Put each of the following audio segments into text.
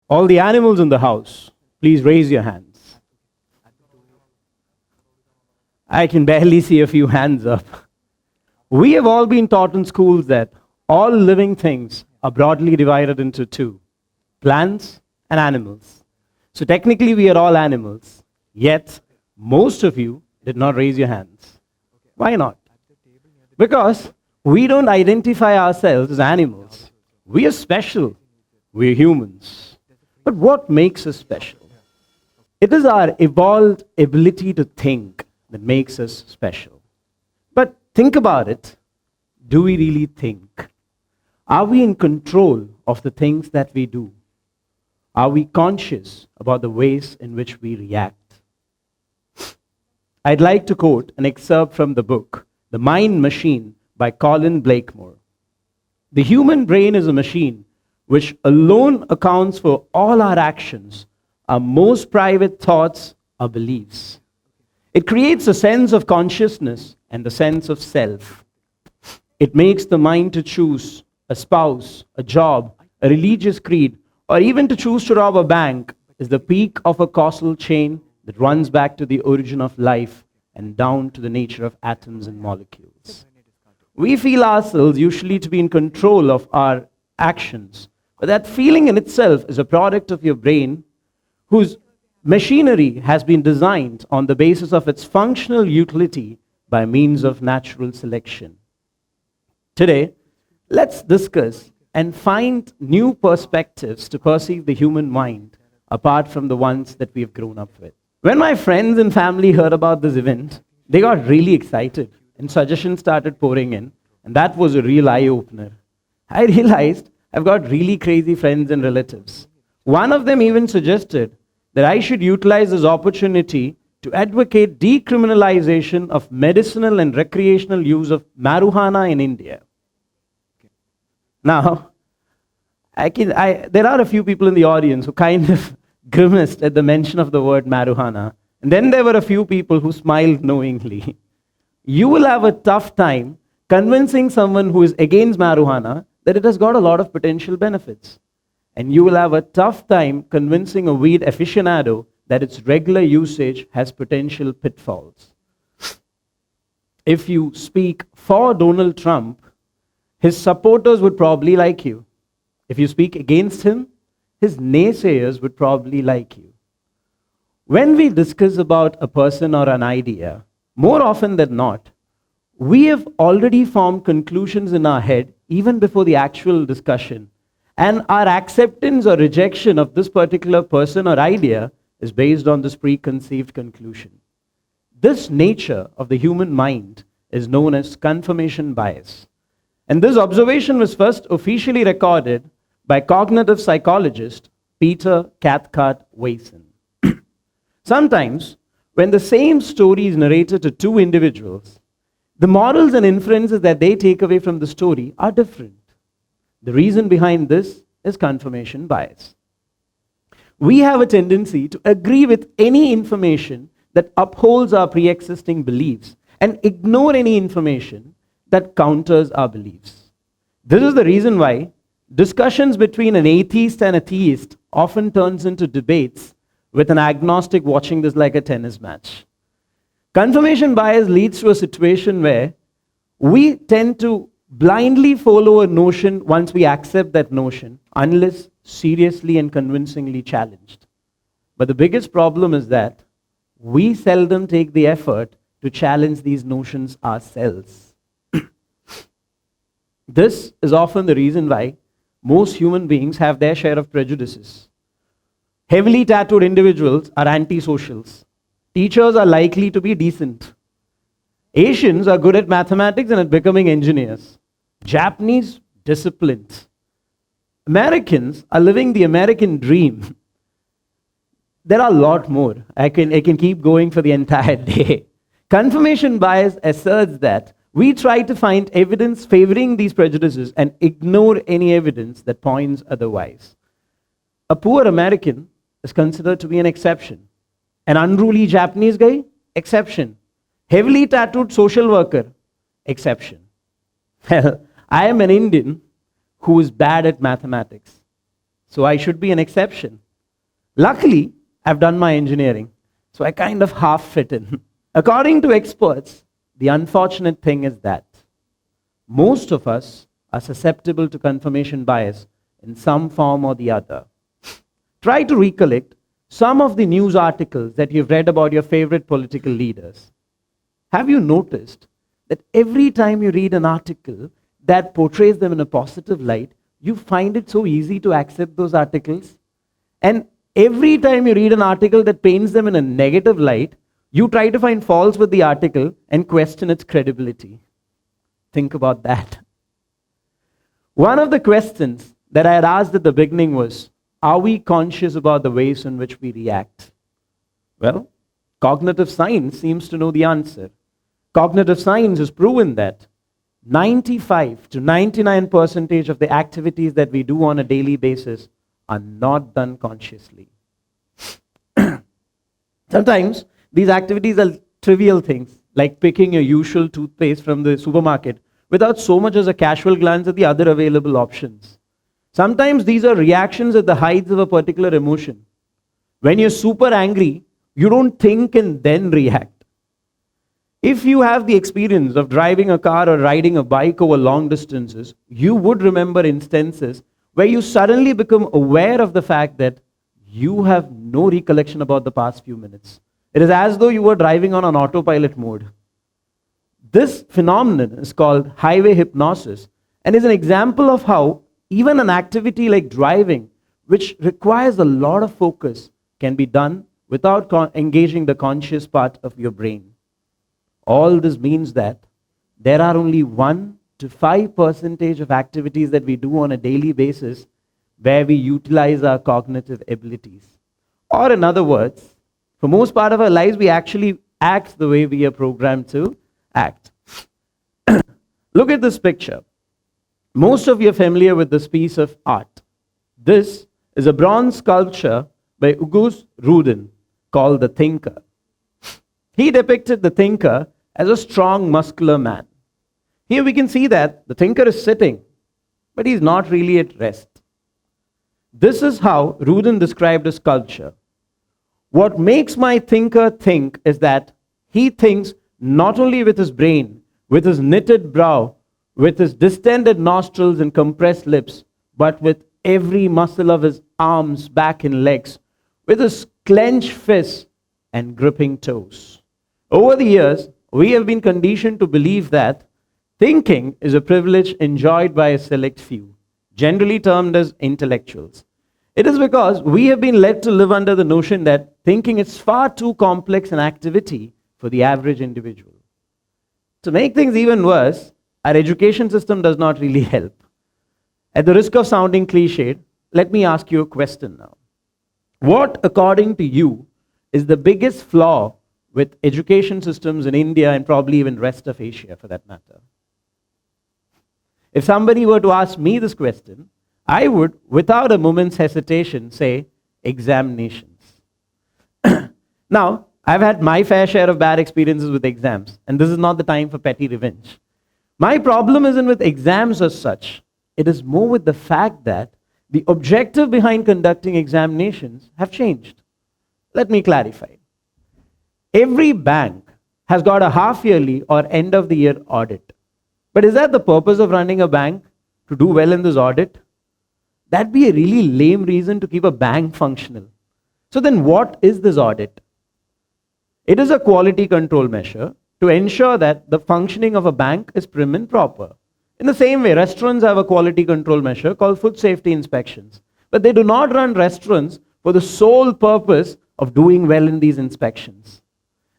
All the animals in the house, please raise your hands. I can barely see a few hands up. We have all been taught in schools that all living things are broadly divided into two, plants and animals. So technically we are all animals, yet most of you did not raise your hands. Why not? Because we don't identify ourselves as animals. We are special. We are humans. But what makes us special? It is our evolved ability to think that makes us special. But think about it. Do we really think? Are we in control of the things that we do? Are we conscious about the ways in which we react? I'd like to quote an excerpt from the book, The Mind Machine by Colin Blakemore. The human brain is a machine which alone accounts for all our actions, our most private thoughts, our beliefs. It creates a sense of consciousness and the sense of self. It makes the mind to choose a spouse, a job, a religious creed, or even to choose to rob a bank is the peak of a causal chain that runs back to the origin of life and down to the nature of atoms and molecules. We feel ourselves usually to be in control of our actions, but that feeling in itself is a product of your brain whose machinery has been designed on the basis of its functional utility by means of natural selection. Today, let's discuss and find new perspectives to perceive the human mind apart from the ones that we have grown up with. When my friends and family heard about this event, they got really excited and suggestions started pouring in, and that was a real eye-opener. I realized I've got really crazy friends and relatives. One of them even suggested that I should utilize this opportunity to advocate decriminalization of medicinal and recreational use of marijuana in India. Now, there are a few people in the audience who kind of grimaced at the mention of the word marijuana. And then there were a few people who smiled knowingly. You will have a tough time convincing someone who is against marijuana that it has got a lot of potential benefits. And you will have a tough time convincing a weed aficionado that its regular usage has potential pitfalls. If you speak for Donald Trump, his supporters would probably like you. If you speak against him, his naysayers would probably like you. When we discuss about a person or an idea, more often than not, we have already formed conclusions in our head even before the actual discussion. And our acceptance or rejection of this particular person or idea is based on this preconceived conclusion. This nature of the human mind is known as confirmation bias. And this observation was first officially recorded by cognitive psychologist Peter Cathcart-Wason. Sometimes, when the same story is narrated to two individuals, the morals and inferences that they take away from the story are different. The reason behind this is confirmation bias. We have a tendency to agree with any information that upholds our pre-existing beliefs and ignore any information that counters our beliefs. This is the reason why discussions between an atheist and a theist often turns into debates with an agnostic watching this like a tennis match. Confirmation bias leads to a situation where we tend to blindly follow a notion once we accept that notion, unless seriously and convincingly challenged. But the biggest problem is that we seldom take the effort to challenge these notions ourselves. This is often the reason why most human beings have their share of prejudices. Heavily tattooed individuals are antisocials. Teachers are likely to be decent. Asians are good at mathematics and at becoming engineers. Japanese, disciplined. Americans are living the American dream. There are a lot more. I can keep going for the entire day. Confirmation bias asserts that we try to find evidence favoring these prejudices and ignore any evidence that points otherwise. A poor American is considered to be an exception. An unruly Japanese guy, exception. Heavily tattooed social worker, exception. Well, I am an Indian who is bad at mathematics. so I should be an exception. Luckily, I've done my engineering, so I kind of half fit in. According to experts, the unfortunate thing is that most of us are susceptible to confirmation bias in some form or the other. Try to recollect some of the news articles that you've read about your favorite political leaders. Have you noticed that every time you read an article that portrays them in a positive light, you find it so easy to accept those articles? And every time you read an article that paints them in a negative light, you try to find faults with the article and question its credibility. Think about that. One of the questions that I had asked at the beginning was, are we conscious about the ways in which we react? Well, cognitive science seems to know the answer. Cognitive science has proven that 95 to 99% of the activities that we do on a daily basis are not done consciously. Sometimes these activities are trivial things, like picking your usual toothpaste from the supermarket without so much as a casual glance at the other available options. Sometimes these are reactions at the heights of a particular emotion. When you're super angry, you don't think and then react. If you have the experience of driving a car or riding a bike over long distances, you would remember instances where you suddenly become aware of the fact that you have no recollection about the past few minutes. It is as though you were driving on an autopilot mode. This phenomenon is called highway hypnosis and is an example of how even an activity like driving, which requires a lot of focus, can be done without engaging the conscious part of your brain. All this means that there are only 1 to 5% of activities that we do on a daily basis where we utilize our cognitive abilities. Or in other words, for most part of our lives, we actually act the way we are programmed to act. Look at this picture. Most of you are familiar with this piece of art. This is a bronze sculpture by August Rodin called The Thinker. He depicted the thinker as a strong, muscular man. Here we can see that the thinker is sitting, but he's not really at rest. This is how Rodin described his sculpture. What makes my thinker think is that he thinks not only with his brain, with his knitted brow, with his distended nostrils and compressed lips, but with every muscle of his arms, back, and legs, with his clenched fists and gripping toes. Over the years, we have been conditioned to believe that thinking is a privilege enjoyed by a select few, generally termed as intellectuals. It is because we have been led to live under the notion that thinking is far too complex an activity for the average individual. To make things even worse, our education system does not really help. At the risk of sounding cliched, let me ask you a question now. What, according to you, is the biggest flaw with education systems in India and probably even rest of Asia for that matter? If somebody were to ask me this question, I would, without a moment's hesitation, say examinations. Now, I've had my fair share of bad experiences with exams, and this is not the time for petty revenge. My problem isn't with exams as such. It is more with the fact that the objective behind conducting examinations have changed. Let me clarify. Every bank has got a half-yearly or end-of-the-year audit. But is that the purpose of running a bank? To do well in this audit? That'd be a really lame reason to keep a bank functional. So then what is this audit? It is a quality control measure to ensure that the functioning of a bank is prim and proper. In the same way, restaurants have a quality control measure called food safety inspections. But they do not run restaurants for the sole purpose of doing well in these inspections.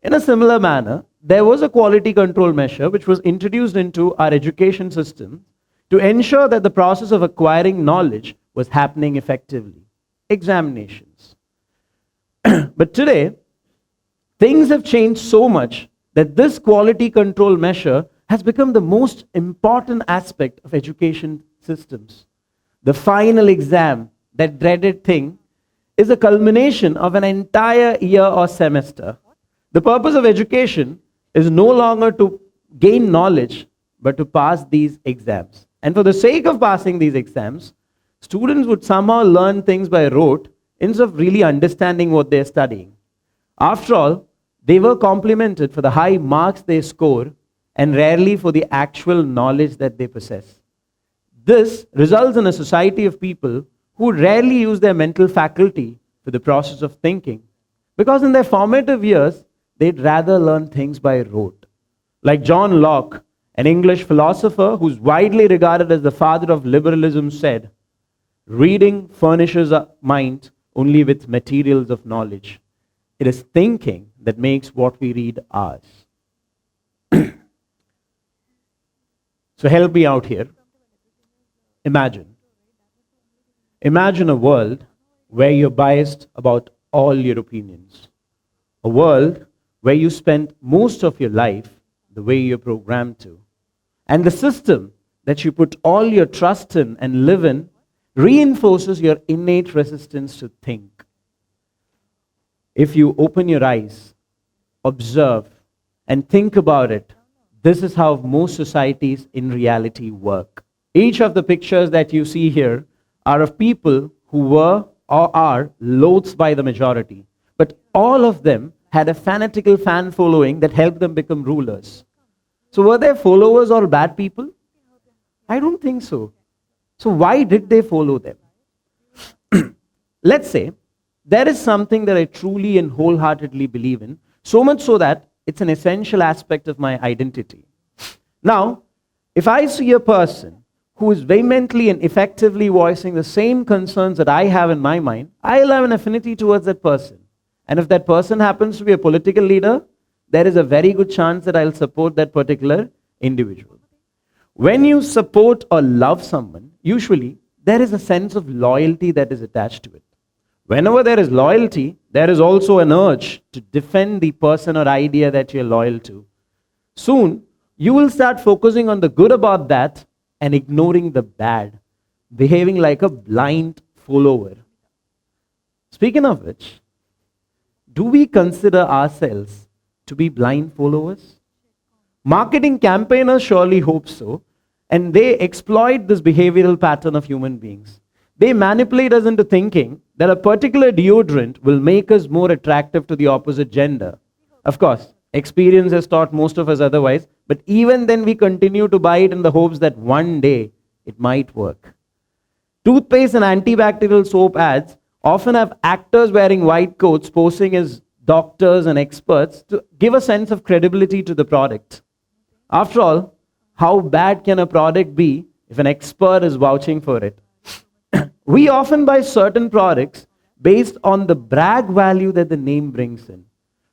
In a similar manner, there was a quality control measure which was introduced into our education system to ensure that the process of acquiring knowledge was happening effectively. Examinations. But today, things have changed so much that this quality control measure has become the most important aspect of education systems. The final exam, that dreaded thing, is a culmination of an entire year or semester. The purpose of education is no longer to gain knowledge, but to pass these exams. And for the sake of passing these exams, Students would somehow learn things by rote instead of really understanding what they're studying. After all, they were complimented for the high marks they score and rarely for the actual knowledge that they possess. This results in a society of people who rarely use their mental faculty for the process of thinking, because in their formative years, they'd rather learn things by rote. Like John Locke, an English philosopher who's widely regarded as the father of liberalism, said, "Reading furnishes a mind only with materials of knowledge. It is thinking that makes what we read ours." So help me out here. Imagine a world where you're biased about all your opinions. A world where you spend most of your life the way you're programmed to. And the system that you put all your trust in and live in reinforces your innate resistance to think. If you open your eyes, observe, and think about it, this is how most societies in reality work. Each of the pictures that you see here are of people who were or are loathed by the majority. But all of them had a fanatical fan following that helped them become rulers. So were their followers all bad people? I don't think so. So why did they follow them? Let's say there is something that I truly and wholeheartedly believe in, so much so that it's an essential aspect of my identity. Now, if I see a person who is vehemently and effectively voicing the same concerns that I have in my mind, I'll have an affinity towards that person. And if that person happens to be a political leader, there is a very good chance that I'll support that particular individual. When you support or love someone, usually there is a sense of loyalty that is attached to it. Whenever there is loyalty, there is also an urge to defend the person or idea that you're loyal to. Soon, you will start focusing on the good about that and ignoring the bad, behaving like a blind follower. Speaking of which, do we consider ourselves to be blind followers? Marketing campaigners surely hope so, and they exploit this behavioral pattern of human beings. They manipulate us into thinking that a particular deodorant will make us more attractive to the opposite gender. Of course, experience has taught most of us otherwise, but even then we continue to buy it in the hopes that one day it might work. Toothpaste and antibacterial soap ads often have actors wearing white coats posing as doctors and experts to give a sense of credibility to the product. After all, how bad can a product be if an expert is vouching for it? We often buy certain products based on the brag value that the name brings in.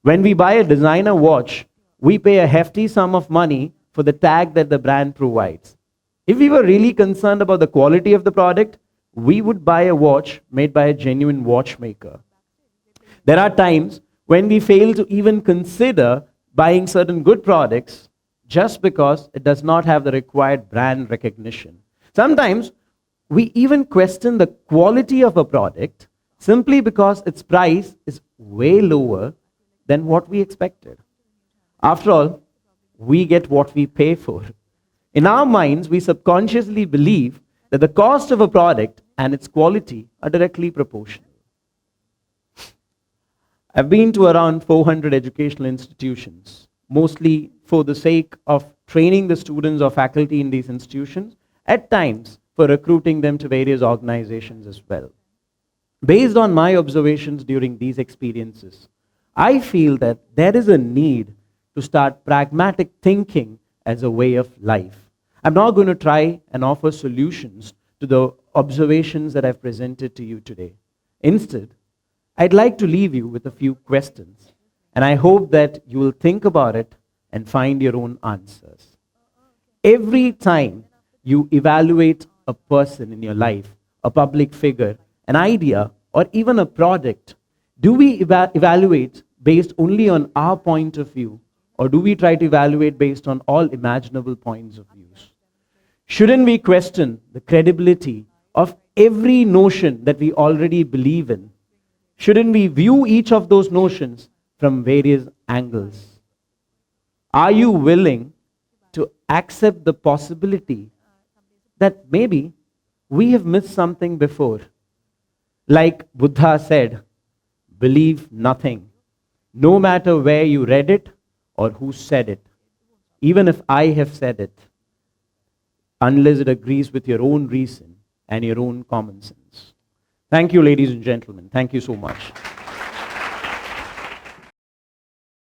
When we buy a designer watch, we pay a hefty sum of money for the tag that the brand provides. If we were really concerned about the quality of the product, we would buy a watch made by a genuine watchmaker. There are times when we fail to even consider buying certain good products just because it does not have the required brand recognition. Sometimes we even question the quality of a product simply because its price is way lower than what we expected. After all, we get what we pay for. In our minds, we subconsciously believe that the cost of a product and its quality are directly proportional. I've been to around 400 educational institutions, mostly for the sake of training the students or faculty in these institutions, at times for recruiting them to various organizations as well. Based on my observations during these experiences, I feel that there is a need to start pragmatic thinking as a way of life. I'm not going to try and offer solutions to the observations that I've presented to you today. Instead, I'd like to leave you with a few questions, and I hope that you will think about it and find your own answers. Every time you evaluate a person in your life, a public figure, an idea, or even a product, do we evaluate based only on our point of view, or do we try to evaluate based on all imaginable points of views? Shouldn't we question the credibility of every notion that we already believe in? Shouldn't we view each of those notions from various angles? Are you willing to accept the possibility that maybe we have missed something before. Like Buddha said, believe nothing, no matter where you read it or who said it. Even if I have said it, unless it agrees with your own reason and your own common sense. Thank you, ladies and gentlemen. Thank you so much.